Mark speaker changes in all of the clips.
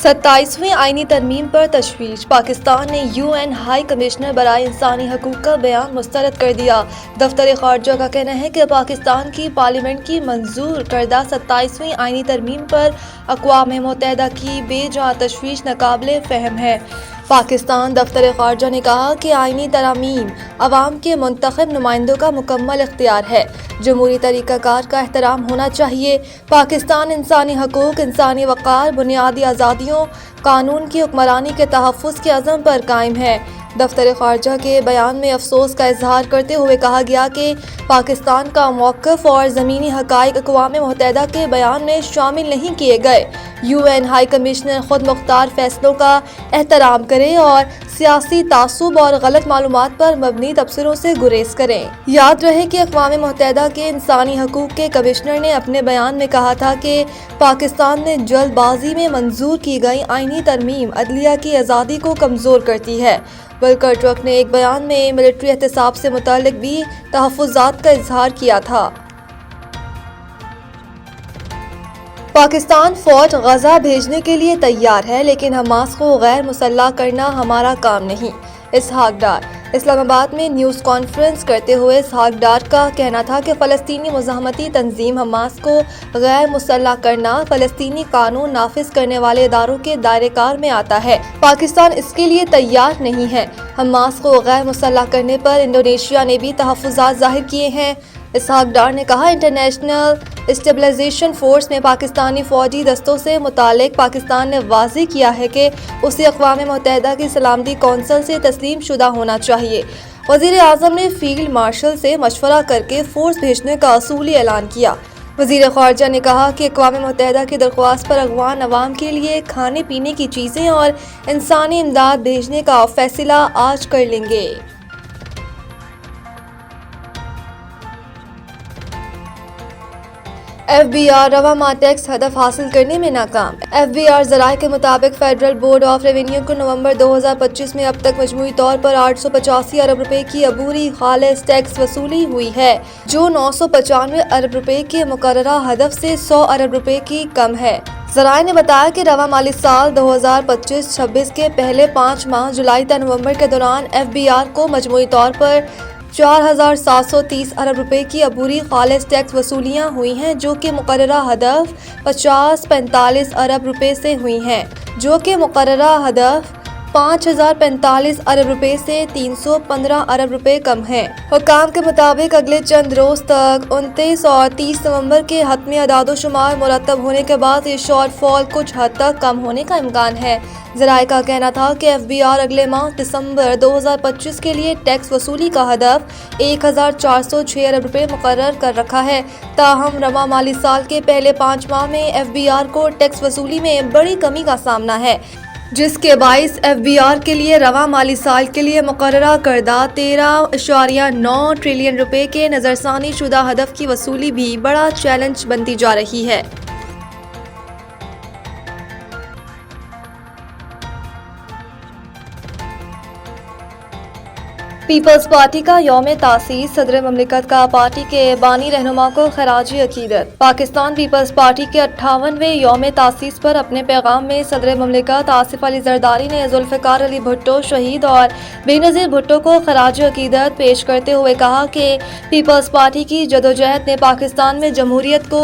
Speaker 1: 27वीं आईनी तरमीम पर तशवीश। पाकिस्तान ने UN हाई कमिश्नर बराए इंसानी हकूक़ का बयान मुस्तरद कर दिया। दफ्तर ख़ारजा का कहना है कि पाकिस्तान की पार्लियामेंट की मंजूर करदा 27वीं आईनी तरमीम पर अक़वाम मुत्तहिदा की बेजा तशवीश नाक़ाबिले फ़हम है। पाकिस्तान दफ्तर ख़ारजा ने कहा कि आईनी तरामीम अवाम के मुंतखब नुमाइंदों का मुकम्मल इख्तियार है। जमहूरी तरीक़ाकार का एहतराम होना चाहिए। पाकिस्तान इंसानी हकूक़, इंसानी वक़ार, बुनियादी आज़ादियों, कानून की हुक्मरानी के तहफ़्फ़ुज़ के अज़म पर कायम है। दफ्तर ख़ारजा के बयान में अफसोस का इजहार करते हुए कहा गया कि पाकिस्तान का मौक़िफ़ और ज़मीनी हक़ाइक़ अक़वाम मुत्तहिदा के बयान में शामिल नहीं किए गए। UN हाई कमिश्नर खुद मुख्तार फ़ैसलों का एहतराम करें और सियासी तासुब और गलत मालूमात पर मबनी तबसरों से गुरेज करें। याद रहे कि अक़वाम मुत्तहिदा के इंसानी हकूक़ के कमिश्नर ने अपने बयान में कहा था कि पाकिस्तान ने जल्दबाजी में मंजूर की गई आईनी तरमीम अदलिया की आज़ादी को कमज़ोर करती है। वल्कर टर्क ने एक बयान में मिलिट्री एहतसाब से मुताल्लिक़ भी तहफ़्फ़ुज़ात का इजहार किया था। पाकिस्तान फ़ौज गज़ा भेजने के लिए तैयार है, लेकिन हमास को गैर मुसल्लह करना हमारा काम नहीं। इसहाक डार। इस्लामाबाद में न्यूज़ कॉन्फ्रेंस करते हुए इसहाक डार का कहना था कि फ़लस्तीनी मुज़ाहमती तंजीम हमास को गैर मुसल्लह करना फ़लस्तीनी कानून नाफिज करने वाले इदारों के दायरेकार में आता है। पाकिस्तान इसके लिए तैयार नहीं है। हमास को गैर मुसल्लह करने पर इंडोनेशिया ने भी तहफ़्फ़ुज़ात ज़ाहिर किए हैं। इसहाक डार ने कहा, इंटरनेशनल स्टेबलाइजेशन फोर्स में पाकिस्तानी फ़ौजी दस्तों से मुतालिक पाकिस्तान ने वाज़ेह किया है कि उसे अक़वाम मुत्तहिदा की सलामती कौंसिल से तस्लीम शुदा होना चाहिए। वज़ीर आज़म ने फील्ड मार्शल से मशवरा करके फ़ोर्स भेजने का असूली ऐलान किया। वज़ीर ख़ारजा ने कहा कि अक़वाम मुत्तहिदा की दरख्वास्त पर अफ़गान अवाम के लिए खाने पीने की चीज़ें और इंसानी इमदाद भेजने का फ़ैसला आज कर लेंगे। FBR रवा माह टैक्स हदफ हासिल करने में नाकाम। FBR ज़राए के मुताबिक फेडरल बोर्ड ऑफ रेवेन्यू को नवंबर 2025 में अब तक मजमूई तौर पर 885 अरब रुपए की अबूरी खालिस टैक्स वसूली हुई है, जो 995 अरब रुपए के मुकर्ररा हदफ से 100 अरब रुपए की कम है। ज़राए ने बताया कि रवा माली साल 2025-26 के पहले 5 माह जुलाई तक नवंबर के दौरान FBR को मजमूई तौर पर 4730 अरब रुपए की अबूरी खालिस टैक्स वसूलियाँ हुई हैं, जो कि मुकर्ररा हदफ 5045 अरब रुपए से हुई हैं, जो कि मुकर्ररा हदफ 5045 अरब रुपए से 315 अरब रुपए कम है। हुक्काम के मुताबिक अगले चंद रोज तक 29 और 30 नवंबर के हतमी अदाद-ओ-शुमार मुरतब होने के बाद ये शॉर्ट फॉल कुछ हद तक कम होने का इम्कान है। ज़राए का कहना था कि FBR अगले माह दिसंबर 2025 के लिए टैक्स वसूली का हदफ 1406 अरब रुपए मुकर्रर कर रखा है। ताहम रवा माली साल के पहले 5 माह में FBR को टैक्स वसूली में बड़ी कमी का सामना है, जिसके बाइस FBR के लिए रवा माली साल के लिए मुकर्ररा करदा 13.9 ट्रिलियन रुपए के नज़रसानी शुदा हदफ की वसूली भी बड़ा चैलेंज बनती जा रही है। पीपल्स पार्टी का यौम तासीस। सदर ममलिकत का पार्टी के बानी रहनुमा को खराजी अकीदत। पाकिस्तान पीपल्स पार्टी के 58वें यौम तासीस पर अपने पैगाम में सदर ममलिकत आसिफ अली जरदारी ने जुल्फ़िकार अली भुट्टो शहीद और बेनज़ीर भुट्टो को खराजी अकीदत पेश करते हुए कहा कि पीपल्स पार्टी की जदोजहद ने पाकिस्तान में जमहूरियत को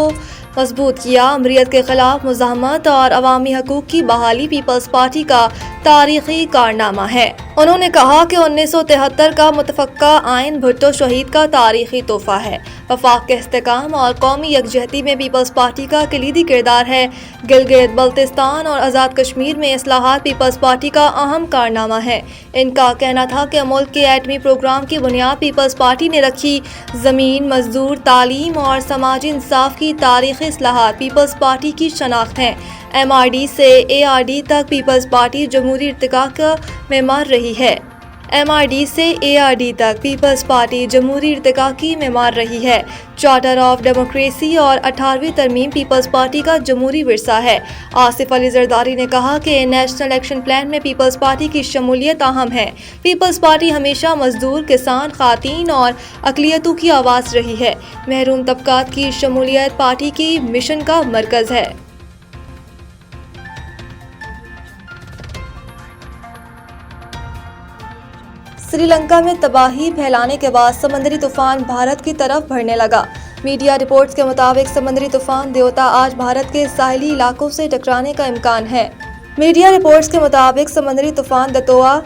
Speaker 1: मजबूत किया। अमरीत के खिलाफ मुज़ाहमत और अवामी हकूक़ की बहाली पीपल्स पार्टी का तारीख़ी कारनामा है। उन्होंने कहा कि 1973 का मुतफ़क्का आइन भुट्टो शहीद का तारीख़ी तोहफ़ा है। वफ़ाक़ के इस्तेहकाम और कौमी यकजहती में पीपल्स पार्टी का कलीदी किरदार है। गिलगित बल्तिस्तान और आज़ाद कश्मीर में इस्लाहात पीपल्स पार्टी का अहम कारनामा है। इनका कहना था कि मुल्क के एटमी प्रोग्राम की बुनियाद पीपल्स पार्टी ने रखी। ज़मीन, मजदूर, तालीम और समाजी इंसाफ की तारीख़ी इस्लाहात पीपल्स पार्टी की शनाख्त हैं। MRD से ARD तक पीपल्स पार्टी जमहूरी इर्तिका का मेमार रही है। MRD से ARD तक पीपल्स पार्टी जमहूरी इर्तिका की मेमार रही है। चार्टर ऑफ डेमोक्रेसी और 18वीं तरमीम पीपल्स पार्टी का जमहूरी विरसा है। आसिफ अली जरदारी ने कहा कि नेशनल एक्शन प्लान में पीपल्स पार्टी की शमूलियत अहम है। पीपल्स पार्टी हमेशा मजदूर, किसान, खातीन और अक़लियतों की आवाज़ रही है। महरूम तबकात की शमूलियत पार्टी की मिशन का मरकज़ है। سری لنکا میں تباہی پھیلانے کے بعد سمندری طوفان بھارت کی طرف بڑھنے لگا۔ میڈیا رپورٹس کے مطابق سمندری طوفان دیوتا آج بھارت کے ساحلی علاقوں سے ٹکرانے کا امکان ہے۔ میڈیا رپورٹس کے مطابق سمندری طوفان دتوا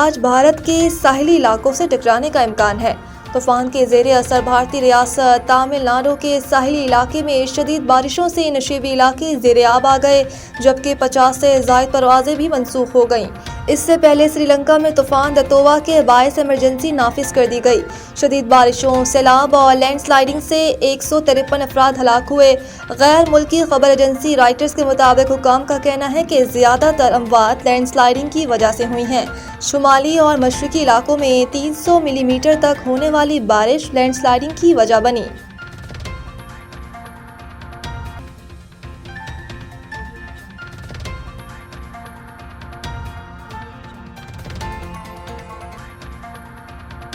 Speaker 1: آج بھارت کے ساحلی علاقوں سے ٹکرانے کا امکان ہے۔ طوفان کے زیر اثر بھارتی ریاست تامل ناڈو کے ساحلی علاقے میں شدید بارشوں سے نشیبی علاقے زیر آب آ گئے، جبکہ 50 سے زائد پروازیں بھی منسوخ ہو گئیں۔ اس سے پہلے سری لنکا میں طوفان دتوا کے باعث ایمرجنسی نافذ کر دی گئی۔ شدید بارشوں، سیلاب اور لینڈ سلائڈنگ سے 153 افراد ہلاک ہوئے۔ غیر ملکی خبر ایجنسی رائٹرز کے مطابق حکام کا کہنا ہے کہ زیادہ تر اموات لینڈ سلائڈنگ کی وجہ سے ہوئی ہیں۔ شمالی اور مشرقی علاقوں میں 300 ملی میٹر تک ہونے والی بارش لینڈ سلائڈنگ کی وجہ بنی۔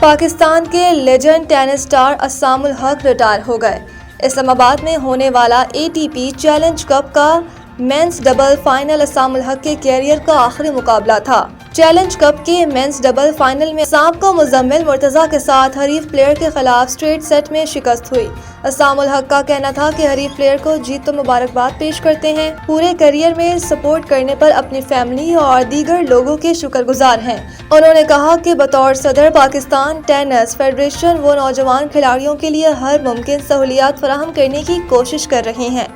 Speaker 1: پاکستان کے لیجنڈ ٹینس سٹار اسام الحق ریٹائر ہو گئے۔ اسلام آباد میں ہونے والا ATP چیلنج کپ کا مینز ڈبل فائنل اسام الحق کے کیریئر کا آخری مقابلہ تھا۔ چیلنج کپ کے مینز ڈبل فائنل میں اسام کو مزمل مرتضیٰ کے ساتھ حریف پلیئر کے خلاف سٹریٹ سیٹ میں شکست ہوئی۔ اسام الحق کا کہنا تھا کہ حریف پلیئر کو جیت تو مبارکباد پیش کرتے ہیں، پورے کیریئر میں سپورٹ کرنے پر اپنی فیملی اور دیگر لوگوں کے شکر گزار ہیں۔ انہوں نے کہا کہ بطور صدر پاکستان ٹینس فیڈریشن وہ نوجوان کھلاڑیوں کے لیے ہر ممکن سہولیات فراہم کرنے کی کوشش کر رہے ہیں۔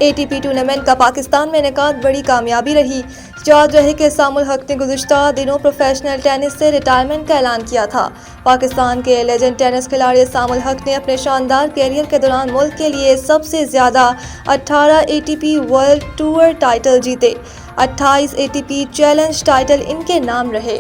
Speaker 1: ATP ٹورنامنٹ کا پاکستان میں انعقاد بڑی کامیابی رہی۔ یاد رہے کہ اسام الحق نے گزشتہ دنوں پروفیشنل ٹینس سے ریٹائرمنٹ کا اعلان کیا تھا۔ پاکستان کے لیجنڈ ٹینس کھلاڑی اسام الحق نے اپنے شاندار کیریئر کے دوران ملک کے لیے سب سے زیادہ 18 ATP ورلڈ ٹور ٹائٹل جیتے۔ 28 ATP چیلنج ٹائٹل ان کے نام رہے۔